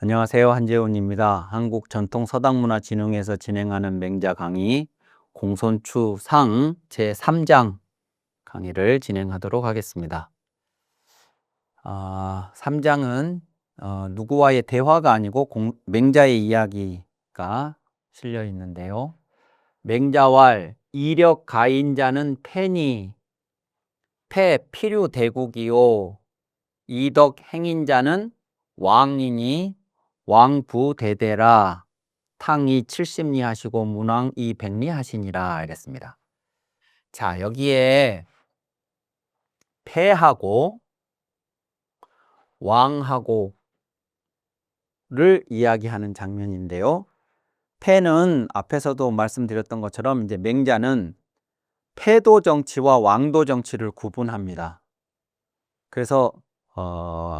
안녕하세요. 한재훈입니다. 한국전통서당문화진흥회에서 진행하는 맹자 강의 공손추상 제3장 강의를 진행하도록 하겠습니다. 3장은 누구와의 대화가 아니고 맹자의 이야기가 실려 있는데요. 맹자왈 이력 가인자는 패니 필요 대국이요 이덕 행인자는 왕이니 왕부대대라 탕이 70리 하시고 문왕 이 100리 하시니라 이랬습니다. 자, 여기에 패하고 왕하고를 이야기하는 장면인데요. 패는 앞에서도 말씀드렸던 것처럼 이제 맹자는 패도 정치와 왕도 정치를 구분합니다. 그래서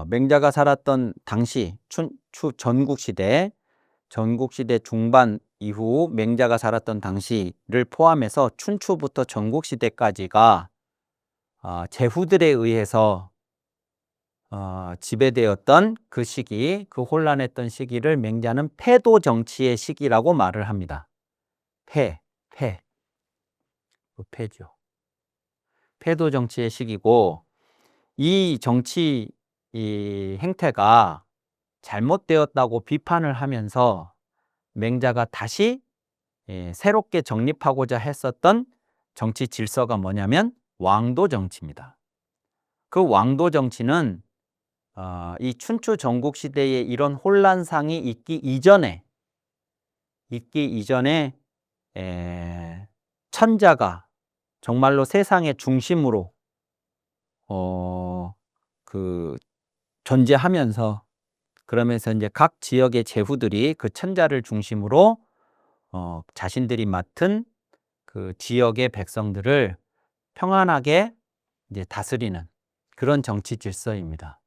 맹자가 살았던 당시 춘추 전국시대 중반 이후 맹자가 살았던 당시를 포함해서 춘추부터 전국시대까지가 제후들에 의해서 지배되었던 그 시기, 그 혼란했던 시기를 맹자는 패도 정치의 시기라고 말을 합니다. 패죠. 패도 정치의 시기고, 이 정치 행태가 잘못되었다고 비판을 하면서 맹자가 다시 새롭게 정립하고자 했었던 정치 질서가 뭐냐면 왕도 정치입니다. 그 왕도 정치는 이 춘추 전국 시대에 이런 혼란상이 있기 이전에 천자가 정말로 세상의 중심으로 존재하면서, 그러면서 이제 각 지역의 제후들이 그 천자를 중심으로 자신들이 맡은 그 지역의 백성들을 평안하게 이제 다스리는 그런 정치 질서입니다.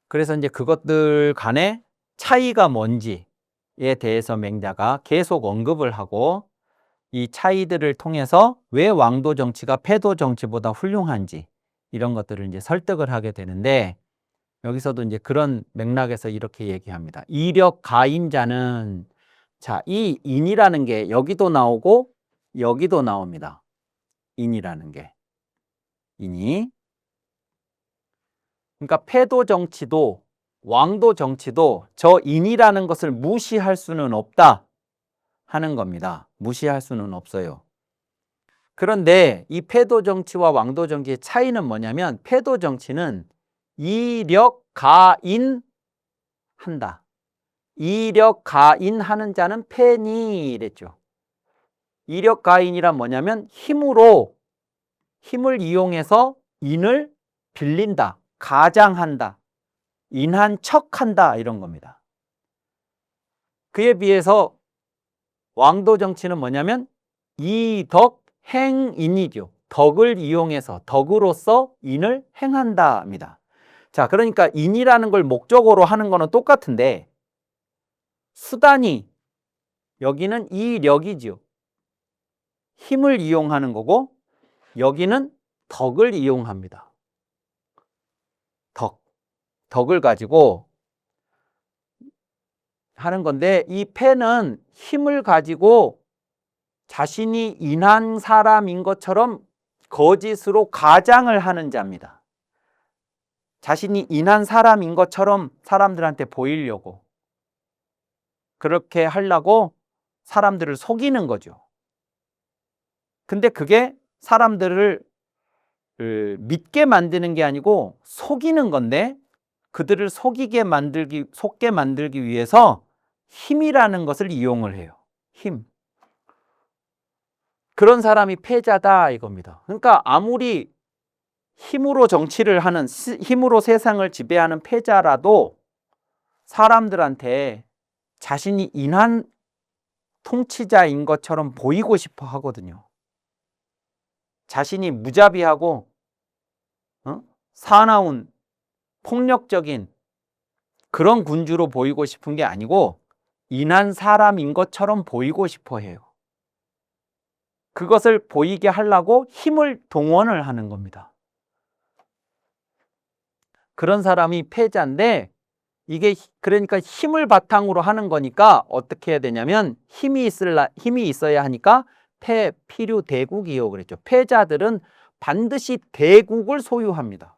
그래서 이제 그것들 간의 차이가 뭔지에 대해서 맹자가 계속 언급을 하고, 이 차이들을 통해서 왜 왕도 정치가 패도 정치보다 훌륭한지 이런 것들을 이제 설득을 하게 되는데, 여기서도 이제 그런 맥락에서 이렇게 얘기합니다. 이력 가인자는, 자, 이 인이라는 게 여기도 나오고 여기도 나옵니다. 인이라는 게. 인이. 그러니까 패도 정치도 왕도 정치도 저 인이라는 것을 무시할 수는 없다 하는 겁니다. 무시할 수는 없어요. 그런데 이 패도 정치와 왕도 정치의 차이는 뭐냐면, 패도 정치는 이력 가인 한다. 이력 가인 하는 자는 패니 이랬죠. 이력 가인이란 뭐냐면 힘을 이용해서 인을 빌린다, 가장한다, 인한 척한다 이런 겁니다. 그에 비해서 왕도 정치는 뭐냐면 이덕 행인이죠. 덕을 이용해서, 덕으로서 인을 행한다입니다. 자, 그러니까 인이라는 걸 목적으로 하는 거는 똑같은데 수단이 여기는 이력이죠. 힘을 이용하는 거고 여기는 덕을 이용합니다. 덕을 가지고 하는 건데, 이 패는 힘을 가지고 자신이 인한 사람인 것처럼 거짓으로 가장을 하는 자입니다. 자신이 인한 사람인 것처럼 사람들한테 보이려고, 그렇게 하려고 사람들을 속이는 거죠. 근데 그게 사람들을 믿게 만드는 게 아니고 속이는 건데, 그들을 속게 만들기 위해서 힘이라는 것을 이용을 해요. 힘. 그런 사람이 패자다 이겁니다. 그러니까 아무리 힘으로 정치를 하는, 힘으로 세상을 지배하는 패자라도 사람들한테 자신이 인한 통치자인 것처럼 보이고 싶어 하거든요. 자신이 무자비하고 사나운 폭력적인 그런 군주로 보이고 싶은 게 아니고 인한 사람인 것처럼 보이고 싶어 해요. 그것을 보이게 하려고 힘을 동원을 하는 겁니다. 그런 사람이 패자인데, 이게 그러니까 힘을 바탕으로 하는 거니까 어떻게 해야 되냐면 힘이 있어야 하니까 필유 대국이요 그랬죠. 패자들은 반드시 대국을 소유합니다.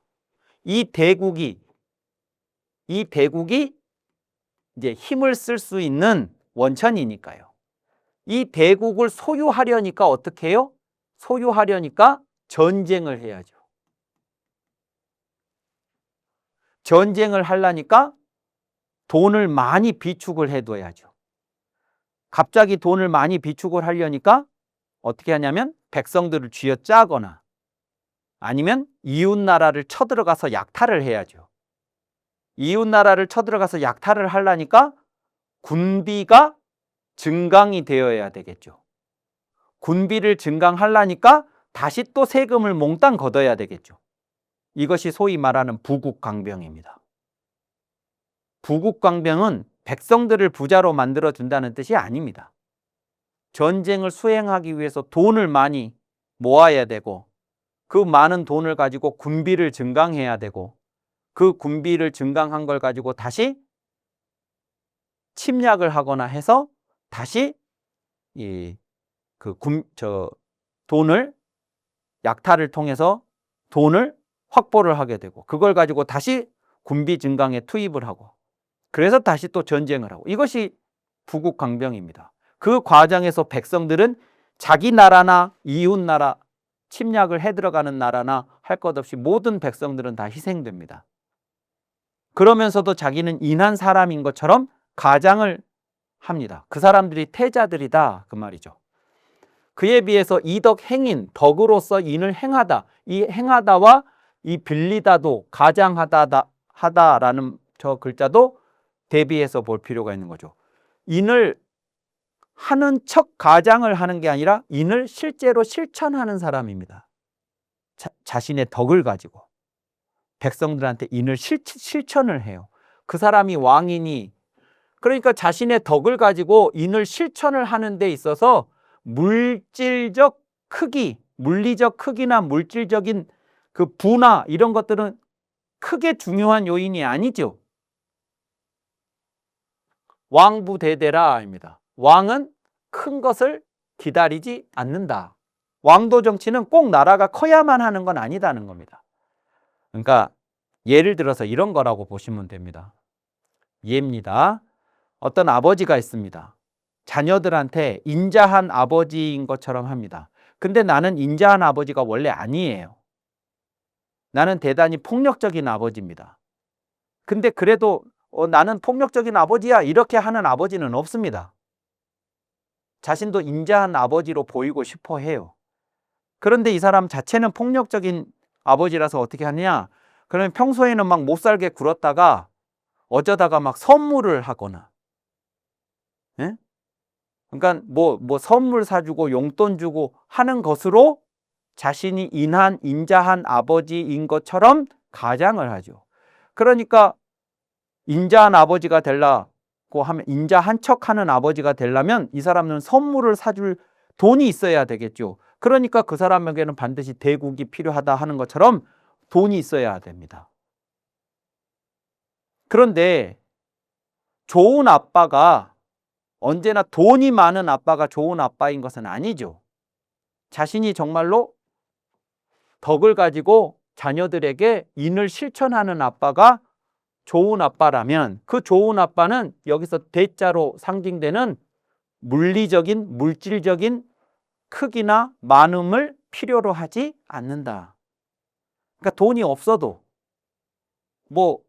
이 대국이 이제 힘을 쓸 수 있는 원천이니까요. 이 대국을 소유하려니까 어떻게 해요? 소유하려니까 전쟁을 해야죠. 전쟁을 하려니까 돈을 많이 비축을 해둬야죠. 갑자기 돈을 많이 비축을 하려니까 어떻게 하냐면 백성들을 쥐어짜거나 아니면 이웃나라를 쳐들어가서 약탈을 해야죠. 이웃나라를 쳐들어가서 약탈을 하려니까 군비가 증강이 되어야 되겠죠. 군비를 증강하려니까 다시 또 세금을 몽땅 걷어야 되겠죠. 이것이 소위 말하는 부국강병입니다. 부국강병은 백성들을 부자로 만들어준다는 뜻이 아닙니다. 전쟁을 수행하기 위해서 돈을 많이 모아야 되고 그 많은 돈을 가지고 군비를 증강해야 되고 그 군비를 증강한 걸 가지고 다시 침략을 하거나 해서 다시 돈을 약탈을 통해서 돈을 확보를 하게 되고 그걸 가지고 다시 군비 증강에 투입을 하고 그래서 다시 또 전쟁을 하고 이것이 부국강병입니다. 그 과정에서 백성들은 자기 나라나 이웃 나라 침략을 해 들어가는 나라나 할 것 없이 모든 백성들은 다 희생됩니다. 그러면서도 자기는 인한 사람인 것처럼 가장을 합니다. 그 사람들이 태자들이다 그 말이죠. 그에 비해서 이덕 행인, 덕으로서 인을 행하다. 이 행하다와 이 빌리다도 가장하다라는 저 글자도 대비해서 볼 필요가 있는 거죠. 인을 하는 척 가장을 하는 게 아니라 인을 실제로 실천하는 사람입니다. 자신의 덕을 가지고 백성들한테 인을 실천을 해요. 그 사람이 왕이니 그러니까 자신의 덕을 가지고 인을 실천을 하는 데 있어서 물질적 크기, 물리적 크기나 물질적인 그 부나 이런 것들은 크게 중요한 요인이 아니죠. 왕부대대라입니다. 왕은 큰 것을 기다리지 않는다. 왕도 정치는 꼭 나라가 커야만 하는 건 아니다는 겁니다. 그러니까 예를 들어서 이런 거라고 보시면 됩니다. 예입니다. 어떤 아버지가 있습니다. 자녀들한테 인자한 아버지인 것처럼 합니다. 근데 나는 인자한 아버지가 원래 아니에요. 나는 대단히 폭력적인 아버지입니다. 근데 그래도 나는 폭력적인 아버지야 이렇게 하는 아버지는 없습니다. 자신도 인자한 아버지로 보이고 싶어 해요. 그런데 이 사람 자체는 폭력적인 아버지라서 어떻게 하느냐? 그러면 평소에는 막 못살게 굴었다가 어쩌다가 막 선물을 하거나 예? 그러니까 뭐 선물 사주고 용돈 주고 하는 것으로 자신이 인자한 아버지인 것처럼 가장을 하죠. 그러니까 인자한 아버지가 되려고 하면 인자한 척하는 아버지가 되려면 이 사람은 선물을 사줄 돈이 있어야 되겠죠. 그러니까 그 사람에게는 반드시 대국이 필요하다 하는 것처럼 돈이 있어야 됩니다. 그런데 좋은 아빠가 언제나 돈이 많은 아빠가 좋은 아빠인 것은 아니죠. 자신이 정말로 덕을 가지고 자녀들에게 인을 실천하는 아빠가 좋은 아빠라면 그 좋은 아빠는 여기서 대자로 상징되는 물질적인 크기나 많음을 필요로 하지 않는다. 그러니까 돈이 없어도 뭐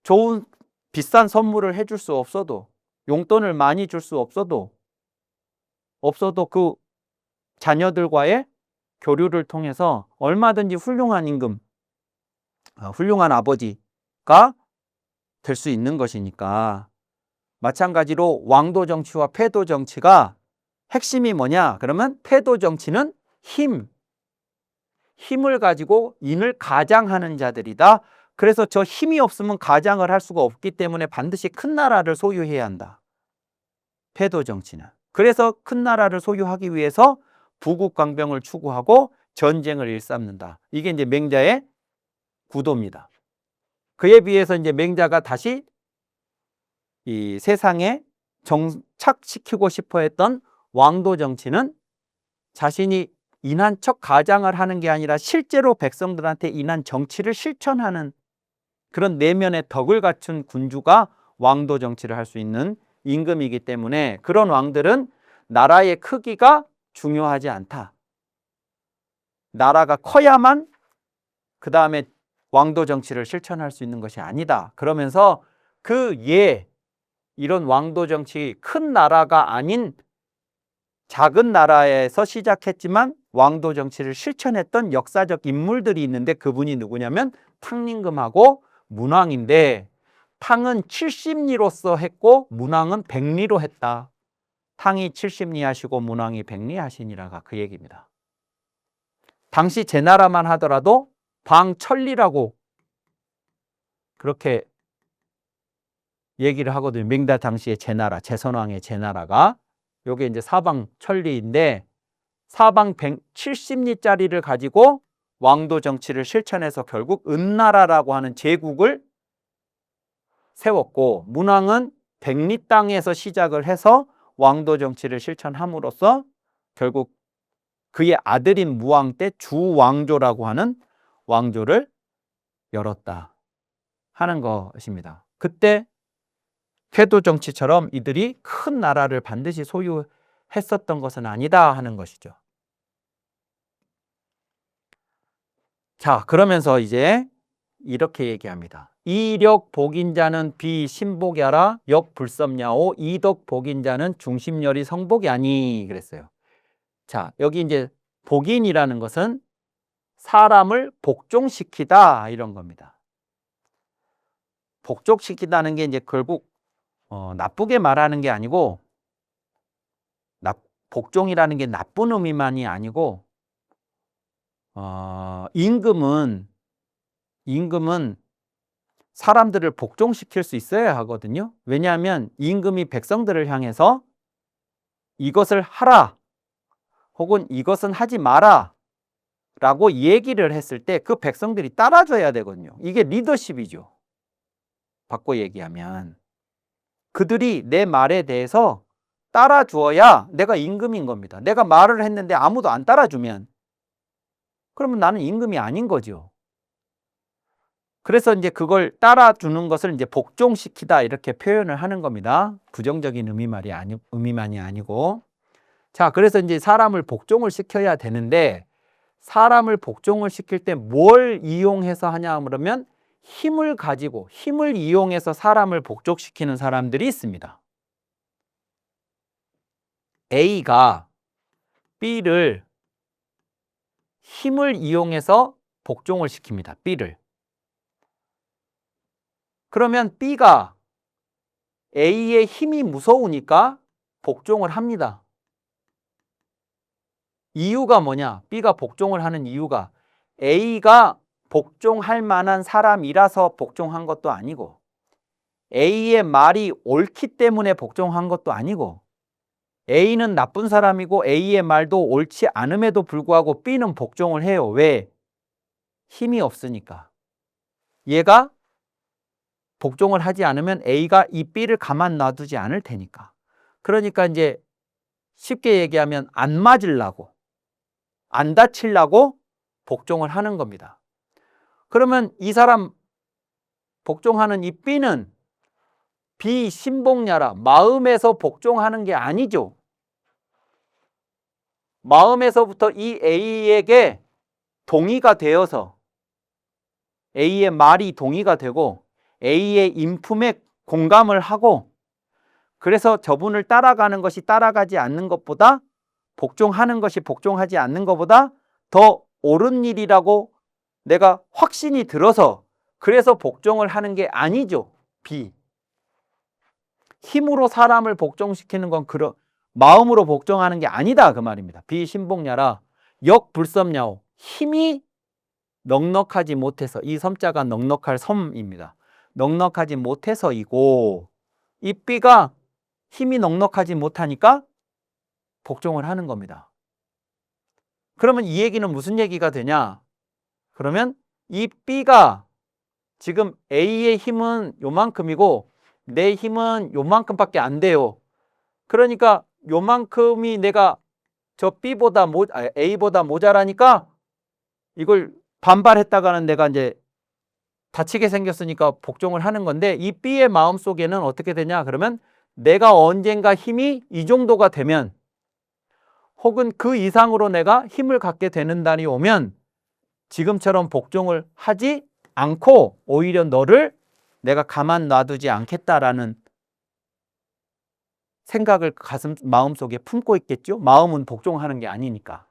좋은 비싼 선물을 해줄 수 없어도 용돈을 많이 줄 수 없어도 그 자녀들과의 교류를 통해서 얼마든지 훌륭한 임금, 훌륭한 아버지가 될 수 있는 것이니까 마찬가지로 왕도 정치와 패도 정치가 핵심이 뭐냐? 그러면 패도 정치는 힘을 가지고 인을 가장하는 자들이다. 그래서 저 힘이 없으면 가장을 할 수가 없기 때문에 반드시 큰 나라를 소유해야 한다. 패도 정치는. 그래서 큰 나라를 소유하기 위해서 부국강병을 추구하고 전쟁을 일삼는다. 이게 이제 맹자의 구도입니다. 그에 비해서 이제 맹자가 다시 이 세상에 정착시키고 싶어 했던 왕도 정치는 자신이 인한척 가장을 하는 게 아니라 실제로 백성들한테 인한 정치를 실천하는 그런 내면의 덕을 갖춘 군주가 왕도 정치를 할 수 있는 임금이기 때문에 그런 왕들은 나라의 크기가 중요하지 않다. 나라가 커야만 그 다음에 왕도 정치를 실천할 수 있는 것이 아니다. 그러면서 이런 왕도 정치 큰 나라가 아닌 작은 나라에서 시작했지만 왕도 정치를 실천했던 역사적 인물들이 있는데 그분이 누구냐면 탕림금하고 문왕인데 탕은 70리로서 했고 문왕은 100리로 했다. 탕이 70리 하시고 문왕이 100리 하시니라가 그 얘기입니다. 당시 제나라만 하더라도 방천리라고 그렇게 얘기를 하거든요. 명다 당시의 제나라, 제선왕의 제나라가 요게 이제 사방 천리인데 사방 170리짜리를 가지고 왕도 정치를 실천해서 결국 은나라라고 하는 제국을 세웠고 문왕은 100리 땅에서 시작을 해서 왕도 정치를 실천함으로써 결국 그의 아들인 무왕 때 주왕조라고 하는 왕조를 열었다 하는 것입니다. 그때 쾌도 정치처럼 이들이 큰 나라를 반드시 소유했었던 것은 아니다 하는 것이죠. 자, 그러면서 이제 이렇게 얘기합니다. 이력 복인자는 비신복야라 역불섭야오 이덕 복인자는 중심열이 성복이 아니 그랬어요. 자, 여기 이제 복인이라는 것은 사람을 복종시키다 이런 겁니다. 복종시키다는 게 이제 결국 나쁘게 말하는 게 아니고 복종이라는 게 나쁜 의미만이 아니고 임금은 사람들을 복종시킬 수 있어야 하거든요. 왜냐하면 임금이 백성들을 향해서 이것을 하라 혹은 이것은 하지 마라 라고 얘기를 했을 때 그 백성들이 따라줘야 되거든요. 이게 리더십이죠. 바꿔 얘기하면 그들이 내 말에 대해서 따라주어야 내가 임금인 겁니다. 내가 말을 했는데 아무도 안 따라주면 그러면 나는 임금이 아닌 거죠. 그래서 이제 그걸 따라주는 것을 이제 복종시키다 이렇게 표현을 하는 겁니다. 부정적인 의미만이 아니고. 자, 그래서 이제 사람을 복종을 시켜야 되는데 사람을 복종을 시킬 때 뭘 이용해서 하냐 그러면 힘을 가지고 힘을 이용해서 사람을 복종시키는 사람들이 있습니다. A가 B를 힘을 이용해서 복종을 시킵니다. B를. 그러면 B가 A의 힘이 무서우니까 복종을 합니다. 이유가 뭐냐? B가 복종을 하는 이유가 A가 복종할 만한 사람이라서 복종한 것도 아니고 A의 말이 옳기 때문에 복종한 것도 아니고 A는 나쁜 사람이고 A의 말도 옳지 않음에도 불구하고 B는 복종을 해요. 왜? 힘이 없으니까. 얘가 복종을 하지 않으면 A가 이 B를 가만 놔두지 않을 테니까. 그러니까 이제 쉽게 얘기하면 안 맞으려고 안 다치려고 복종을 하는 겁니다. 그러면 이 사람 복종하는 이 B는 비신복야라 마음에서 복종하는 게 아니죠. 마음에서부터 이 A에게 동의가 되어서 A의 말이 동의가 되고 A의 인품에 공감을 하고 그래서 저분을 따라가는 것이 따라가지 않는 것보다 복종하는 것이 복종하지 않는 것보다 더 옳은 일이라고 내가 확신이 들어서 그래서 복종을 하는 게 아니죠. B. 힘으로 사람을 복종시키는 건 마음으로 복종하는 게 아니다 그 말입니다. 비신복야라 역불섭야오 힘이 넉넉하지 못해서 이 섬자가 넉넉할 섬입니다. 넉넉하지 못해서이고 이 B가 힘이 넉넉하지 못하니까 복종을 하는 겁니다. 그러면 이 얘기는 무슨 얘기가 되냐? 그러면 이 B가 지금 A의 힘은 요만큼이고 내 힘은 요만큼밖에 안 돼요. 그러니까 요만큼이 내가 저 A보다 모자라니까 이걸 반발했다가는 내가 이제 다치게 생겼으니까 복종을 하는 건데, 이 B의 마음속에는 어떻게 되냐 그러면 내가 언젠가 힘이 이 정도가 되면 혹은 그 이상으로 내가 힘을 갖게 되는 날이 오면 지금처럼 복종을 하지 않고 오히려 너를 내가 가만 놔두지 않겠다라는 생각을 마음속에 품고 있겠죠. 마음은 복종하는 게 아니니까.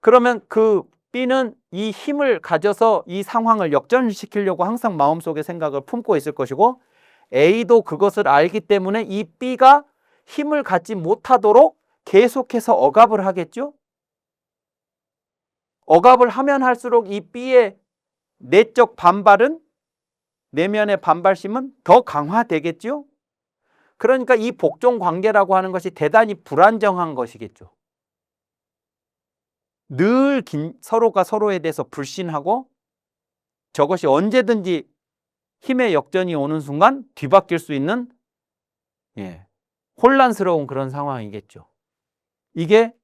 그러면 그 B는 이 힘을 가져서 이 상황을 역전시키려고 항상 마음속에 생각을 품고 있을 것이고, A도 그것을 알기 때문에 이 B가 힘을 갖지 못하도록 계속해서 억압을 하겠죠. 억압을 하면 할수록 이 B의 내적 반발은, 내면의 반발심은 더 강화되겠죠. 그러니까 이 복종 관계라고 하는 것이 대단히 불안정한 것이겠죠. 늘 서로가 서로에 대해서 불신하고 저것이 언제든지 힘의 역전이 오는 순간 뒤바뀔 수 있는 혼란스러운 그런 상황이겠죠. 이게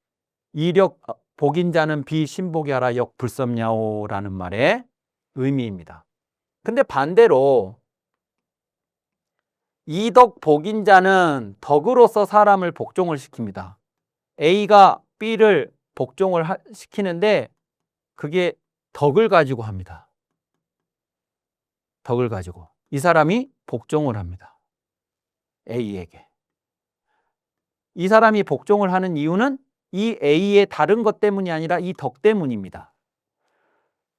이력 복인자는 비신복이 하라 역불섭야오라는 말의 의미입니다. 근데 반대로 이덕 복인자는 덕으로서 사람을 복종을 시킵니다. A가 B를 복종을 시키는데 그게 덕을 가지고 합니다. 덕을 가지고 이 사람이 복종을 합니다. A에게. 이 사람이 복종을 하는 이유는 이 A의 다른 것 때문이 아니라 이 덕 때문입니다.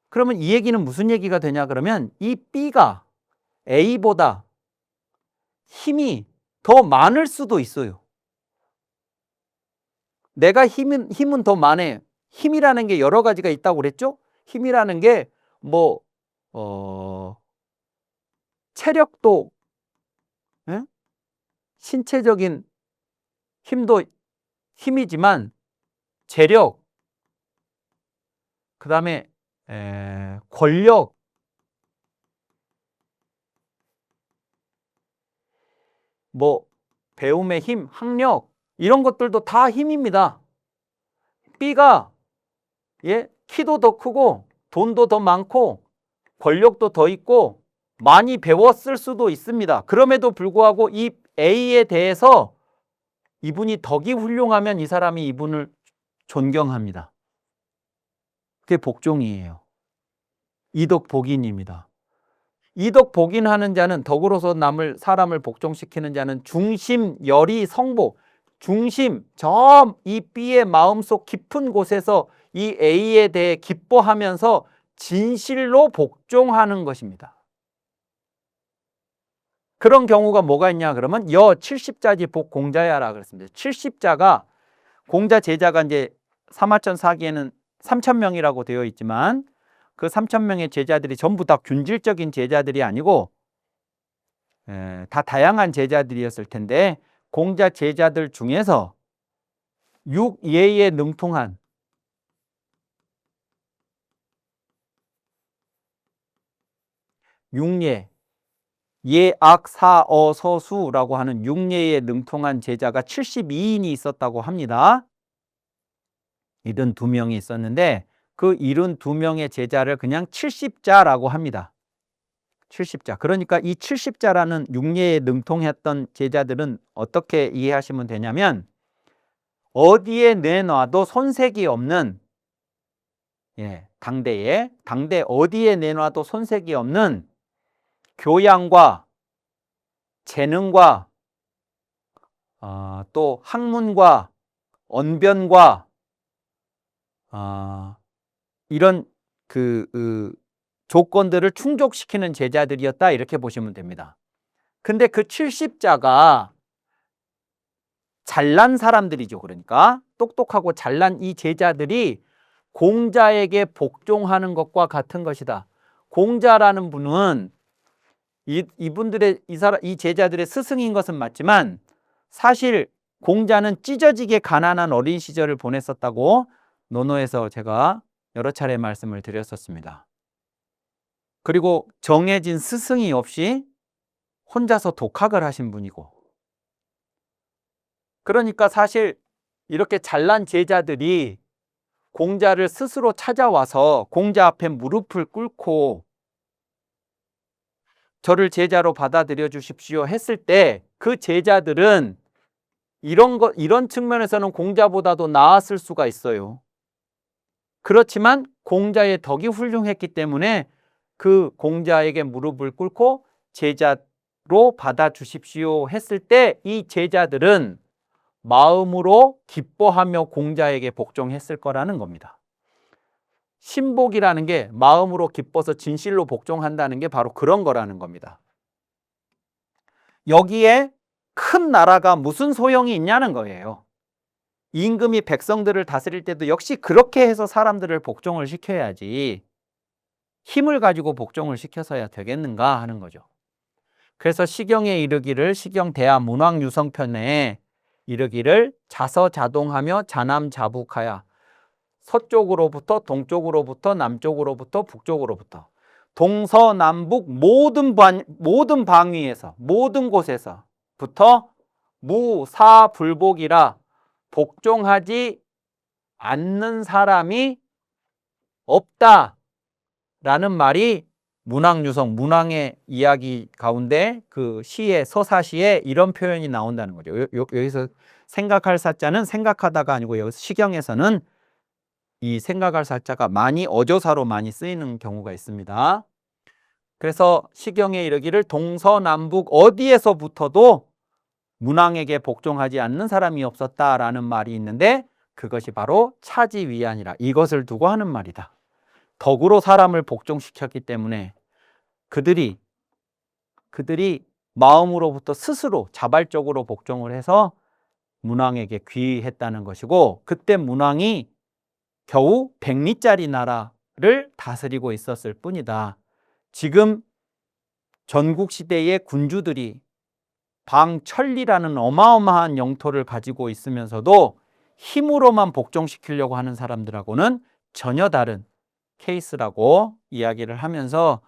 그러면 이 얘기는 무슨 얘기가 되냐 그러면 이 B가 A보다 힘이 더 많을 수도 있어요. 내가 힘은 더 많아요. 힘이라는 게 여러 가지가 있다고 그랬죠? 힘이라는 게 체력도, 신체적인 힘도 힘이지만 재력, 그 다음에 권력, 배움의 힘, 학력, 이런 것들도 다 힘입니다. B가 키도 더 크고 돈도 더 많고 권력도 더 있고 많이 배웠을 수도 있습니다. 그럼에도 불구하고 이 A에 대해서 이분이 덕이 훌륭하면 이 사람이 이분을 존경합니다. 그게 복종이에요. 이덕복인입니다. 이덕복인하는 자는, 덕으로서 사람을 복종시키는 자는 중심, 열의, 성복, 중심, 이 B의 마음속 깊은 곳에서 이 A에 대해 기뻐하면서 진실로 복종하는 것입니다. 그런 경우가 뭐가 있냐 그러면 70자지 복 공자야라 그랬습니다. 70자가, 공자 제자가 이제 사마천 사기에는 3,000명이라고 되어 있지만 그 3,000명의 제자들이 전부 다 균질적인 제자들이 아니고 다 다양한 제자들이었을 텐데, 공자 제자들 중에서 육예에 능통한 육예, 예악사어서수라고 하는 육예에 능통한 제자가 72인이 있었다고 합니다. 72명이 있었는데 그 72명의 제자를 그냥 70자라고 합니다. 70자. 그러니까 이 70자라는 육예에 능통했던 제자들은 어떻게 이해하시면 되냐면, 어디에 내놔도 손색이 없는, 당대 어디에 내놔도 손색이 없는 교양과 재능과 또 학문과 언변과 이런 조건들을 충족시키는 제자들이었다, 이렇게 보시면 됩니다. 근데 그 70자가 잘난 사람들이죠. 그러니까 똑똑하고 잘난 이 제자들이 공자에게 복종하는 것과 같은 것이다. 공자라는 분은 이분들의 이 제자들의 스승인 것은 맞지만 사실 공자는 찢어지게 가난한 어린 시절을 보냈었다고 논어에서 제가 여러 차례 말씀을 드렸었습니다. 그리고 정해진 스승이 없이 혼자서 독학을 하신 분이고, 그러니까 사실 이렇게 잘난 제자들이 공자를 스스로 찾아와서 공자 앞에 무릎을 꿇고 저를 제자로 받아들여 주십시오 했을 때 그 제자들은 이런 측면에서는 공자보다도 나았을 수가 있어요. 그렇지만 공자의 덕이 훌륭했기 때문에 그 공자에게 무릎을 꿇고 제자로 받아 주십시오 했을 때 이 제자들은 마음으로 기뻐하며 공자에게 복종했을 거라는 겁니다. 신복이라는 게 마음으로 기뻐서 진실로 복종한다는 게 바로 그런 거라는 겁니다. 여기에 큰 나라가 무슨 소용이 있냐는 거예요. 임금이 백성들을 다스릴 때도 역시 그렇게 해서 사람들을 복종을 시켜야지 힘을 가지고 복종을 시켜서야 되겠는가 하는 거죠. 그래서 시경에 이르기를, 시경 대하 문왕유성편에 이르기를 자서자동하며 자남자북하야, 서쪽으로부터 동쪽으로부터 남쪽으로부터 북쪽으로부터 동서남북 모든 방위에서 모든 곳에서부터 무사불복이라 복종하지 않는 사람이 없다라는 말이 문왕의 이야기 가운데 그 시의 서사시에 이런 표현이 나온다는 거죠. 여기서 생각할 사자는 생각하다가 아니고 여기서 시경에서는 이 생각할 사자가 많이 어조사로 많이 쓰이는 경우가 있습니다. 그래서 시경에 이르기를 동서남북 어디에서부터도 문왕에게 복종하지 않는 사람이 없었다라는 말이 있는데 그것이 바로 차지위안이라, 이것을 두고 하는 말이다. 덕으로 사람을 복종시켰기 때문에 그들이 마음으로부터 스스로 자발적으로 복종을 해서 문왕에게 귀했다는 것이고, 그때 문왕이 겨우 100리짜리 나라를 다스리고 있었을 뿐이다. 지금 전국시대의 군주들이 방천리라는 어마어마한 영토를 가지고 있으면서도 힘으로만 복종시키려고 하는 사람들하고는 전혀 다른 케이스라고 이야기를 하면서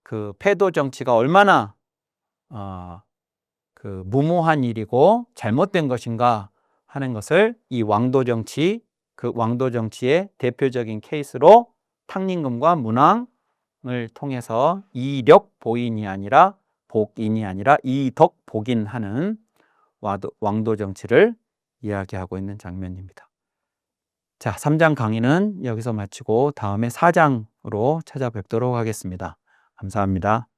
그 패도 정치가 얼마나 그 무모한 일이고 잘못된 것인가 하는 것을 이 왕도 정치, 그 왕도 정치의 대표적인 케이스로 탕림금과 문왕을 통해서 이력보인이 아니라 복인이 아니라 이덕복인하는 왕도 정치를 이야기하고 있는 장면입니다. 자, 3장 강의는 여기서 마치고 다음에 4장으로 찾아뵙도록 하겠습니다. 감사합니다.